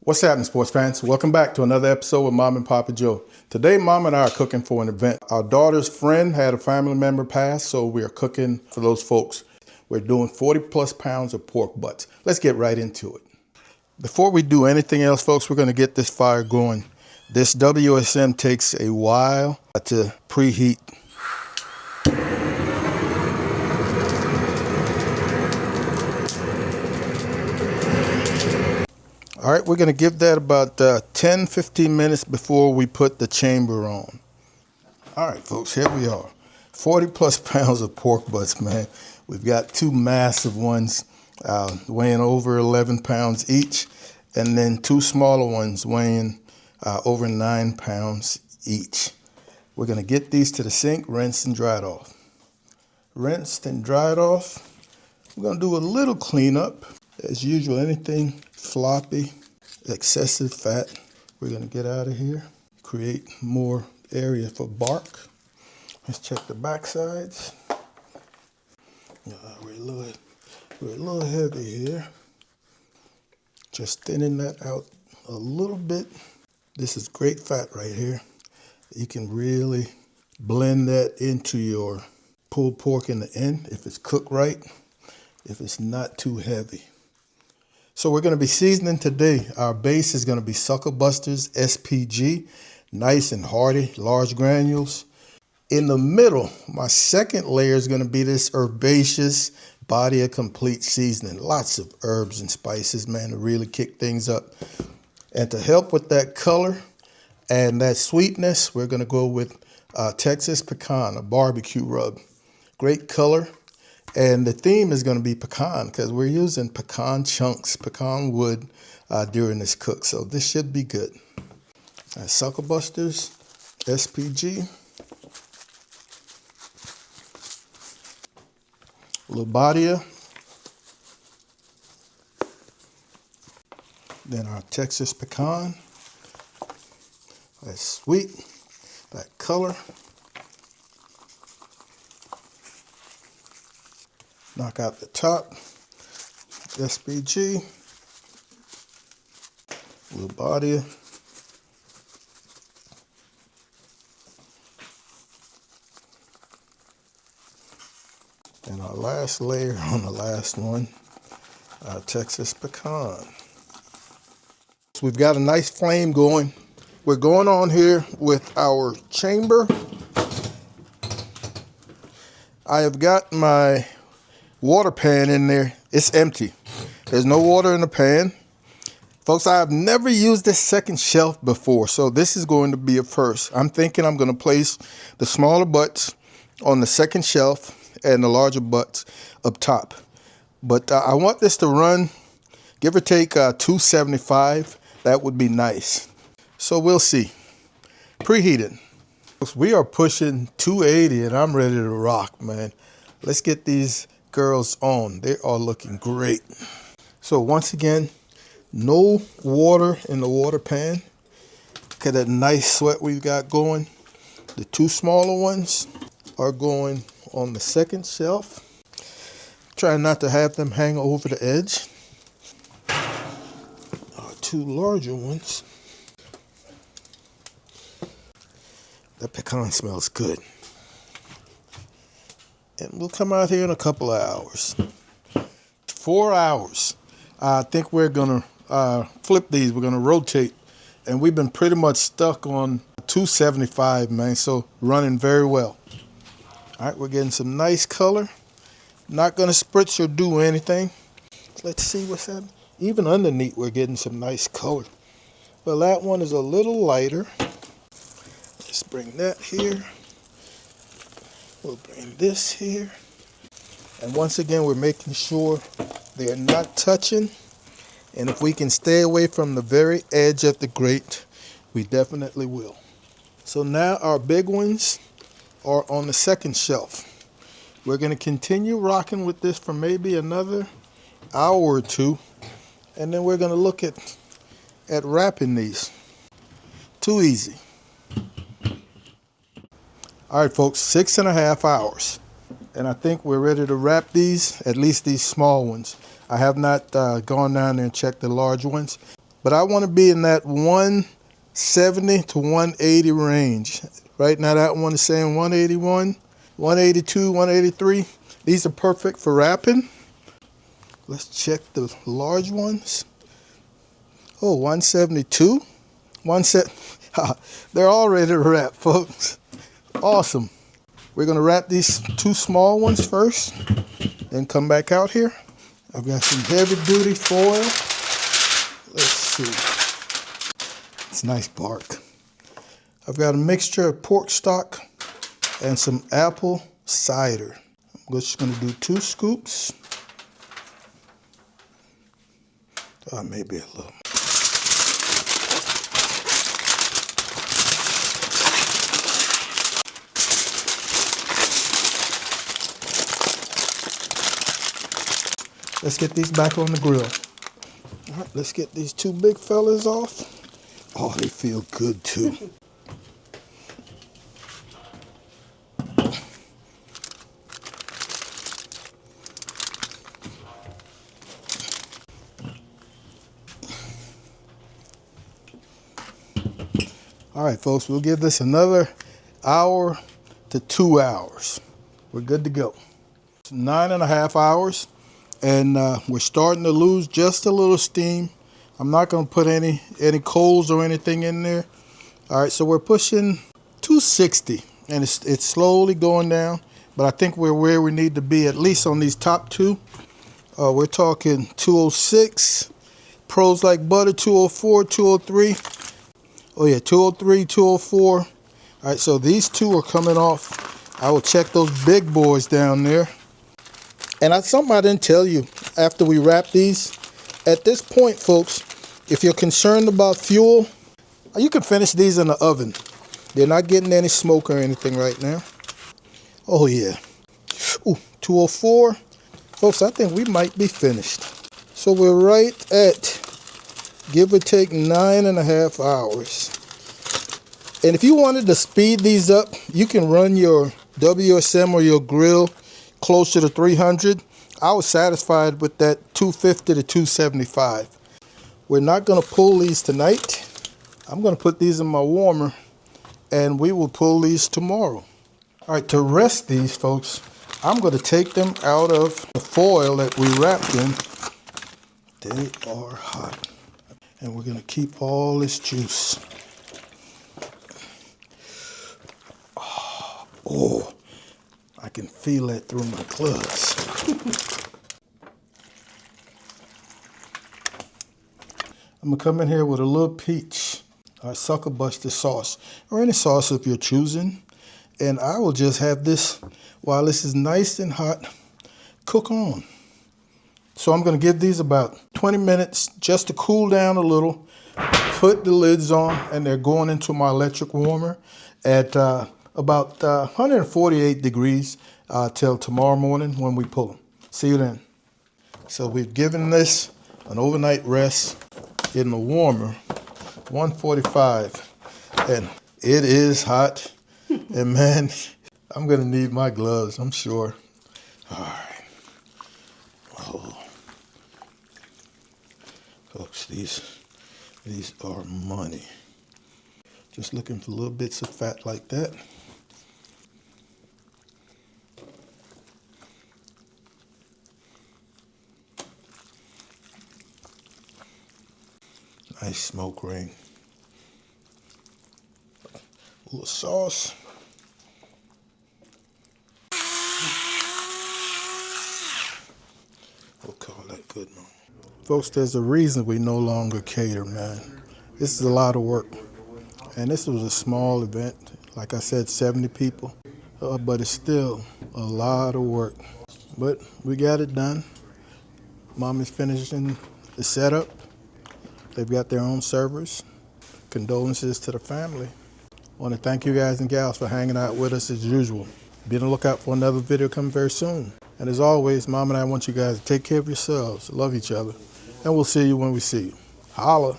What's happening, sports fans? Welcome back to another episode with Mom and Papa Joe. Today, Mom and I are cooking for an event. Our daughter's friend had a family member pass, so we are cooking for those folks. We're doing 40 plus pounds of pork butts. Let's get right into it. Before we do anything else, folks, we're going to get this fire going. This WSM takes a while to preheat. All right, we're going to give that about 10-15 minutes before we put the chamber on. All right, folks, here we are. 40 plus pounds of pork butts, man. We've got two massive ones weighing over 11 pounds each, and then two smaller ones weighing over 9 pounds each. We're going to get these to the sink, rinsed and dried off. Rinsed and dried off. We're going to do a little cleanup. As usual, anything floppy, excessive fat, we're going to get out of here. Create more area for bark. Let's check the back sides. We're a little heavy here. Just thinning that out a little bit. This is great fat right here. You can really blend that into your pulled pork in the end if it's cooked right, if it's not too heavy. So we're going to be seasoning today. Our base is going to be sucklebusters SPG, nice and hearty, large granules. In the middle, my second layer is going to be this herbaceous body of complete seasoning. Lots of herbs and spices, man, to really kick things up. And to help with that color and that sweetness, we're going to go with Texas pecan, a barbecue rub. Great color. And the theme is going to be pecan because we're using pecan chunks, pecan wood during this cook. So this should be good. Sucklebusters, SPG. Lobadia. Then our Texas pecan. That's sweet, that color. Knock out the top, SPG, Lobadia, and our last layer on the last one, Texas pecan. So we've got a nice flame going. We're going on here with our chamber. I have got my water pan in there. It's empty. There's no water in the pan. Folks, I have never used this second shelf before, so this is going to be a first. I'm thinking I'm going to place the smaller butts on the second shelf and the larger butts up top. But I want this to run, give or take 275. That would be nice. So we'll see. Preheated. We are pushing 280 and I'm ready to rock, man. Let's get these girls on. They are looking great. So once again, no water in the water pan. Look at that nice sweat we've got going. The two smaller ones are going on the second shelf. Trying not to have them hang over the edge. Our two larger ones. That pecan smells good. And we'll come out here in a couple of hours. 4 hours. I think we're going to flip these. We're going to rotate. And we've been pretty much stuck on 275, man. So running very well. All right, we're getting some nice color. Not going to spritz or do anything. Let's see what's happening. Even underneath, we're getting some nice color. Well, that one is a little lighter. Let's bring that here. We'll bring this here. And once again, we're making sure they're not touching. And if we can stay away from the very edge of the grate, we definitely will. So now our big ones are on the second shelf. We're going to continue rocking with this for maybe another hour or two. And then we're going to look at wrapping these. Too easy. All right, folks, 6.5 hours. And I think we're ready to wrap these, at least these small ones. I have not gone down there and checked the large ones. but I want to be in that 170 to 180 range. Right now that one is saying 181, 182, 183. These are perfect for wrapping. Let's check the large ones. Oh, 172. They're all ready to wrap, folks. Awesome. We're going to wrap these two small ones first, then come back out here. I've got some heavy duty foil. Let's see. It's nice bark. I've got a mixture of pork stock and some apple cider. I'm just going to do 2 scoops. Maybe a little. Let's get these back on the grill. All right, let's get these 2 big fellas off. Oh, they feel good too. All right, folks, we'll give this another hour to 2 hours. We're good to go. It's 9.5 hours. And we're starting to lose just a little steam. I'm not going to put any coals or anything in there. All right, so we're pushing 260, and it's slowly going down. But I think we're where we need to be, at least on these top 2. We're talking 206. Pros like butter, 204, 203. Oh yeah, 203, 204. All right, so these 2 are coming off. I will check those big boys down there. And something I didn't tell you after we wrap these. At this point, folks, if you're concerned about fuel, you can finish these in the oven. They're not getting any smoke or anything right now. Oh, yeah. Ooh, 204. Folks, I think we might be finished. So we're right at, give or take, 9.5 hours. And if you wanted to speed these up, you can run your WSM or your grill closer to 300. I was satisfied with that 250 to 275. We're not going to pull these tonight. I'm going to put these in my warmer, and we will pull these tomorrow. All right, to rest these, folks, I'm going to take them out of the foil that we wrapped in. They are hot, and we're going to keep all this juice. Oh. I can feel that through my gloves. I'm gonna come in here with a little peach, sucklebusters sauce, or any sauce if you're choosing. And I will just have this, while this is nice and hot, cook on. So I'm gonna give these about 20 minutes just to cool down a little, put the lids on, and they're going into my electric warmer at about 148 degrees till tomorrow morning when we pull them. See you then. So we've given this an overnight rest in the warmer, 145, and it is hot. And man, I'm gonna need my gloves, I'm sure. All right. Oh. Folks, these are money. Just looking for little bits of fat like that. Nice smoke ring. A little sauce. We'll call that good, man. Folks, there's a reason we no longer cater, man. This is a lot of work. And this was a small event. Like I said, 70 people. But it's still a lot of work. But we got it done. Mom is finishing the setup. They've got their own servers. Condolences to the family. I want to thank you guys and gals for hanging out with us as usual. Be on the lookout for another video coming very soon. And as always, Mom and I want you guys to take care of yourselves, love each other, and we'll see you when we see you. Holla.